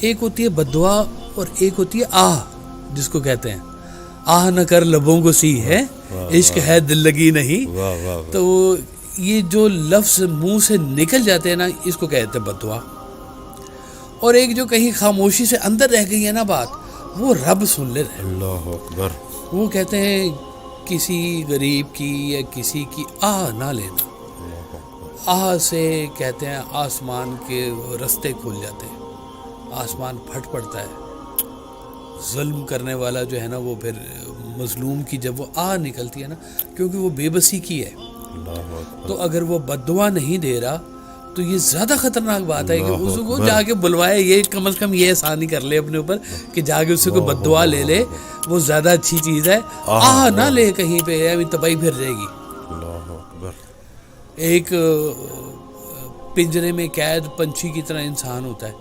एक होती है बद्दुआ और एक होती है आह, जिसको कहते हैं आह न कर लबों को सी है, इश्क है दिल लगी नहीं। तो ये जो लफ्ज मुंह से निकल जाते हैं ना, इसको कहते हैं बद्दुआ। और एक जो कहीं खामोशी से अंदर रह गई है ना बात, वो रब सुन ले रहे। अल्लाह अकबर। वो कहते हैं किसी गरीब की या किसी की आह ना लेना। आह से कहते हैं आसमान के रास्ते खुल जाते हैं, आसमान फट पड़ता है। जुल्म करने वाला जो है ना, वो फिर मजलूम की जब वो आह निकलती है ना, क्योंकि वो बेबसी की है, तो अगर वो बद्दुआ नहीं दे रहा तो ये ज़्यादा ख़तरनाक बात है कि उसको जाके बुलवाए। ये कम से कम ये आसानी कर ले अपने ऊपर कि जाके उससे कोई बद्दुआ ले ले, वो ज़्यादा अच्छी चीज़ है। आह ना ले कहीं पे, अभी तबाही फिर जाएगी। एक पिंजरे में कैद पंछी की तरह इंसान होता है।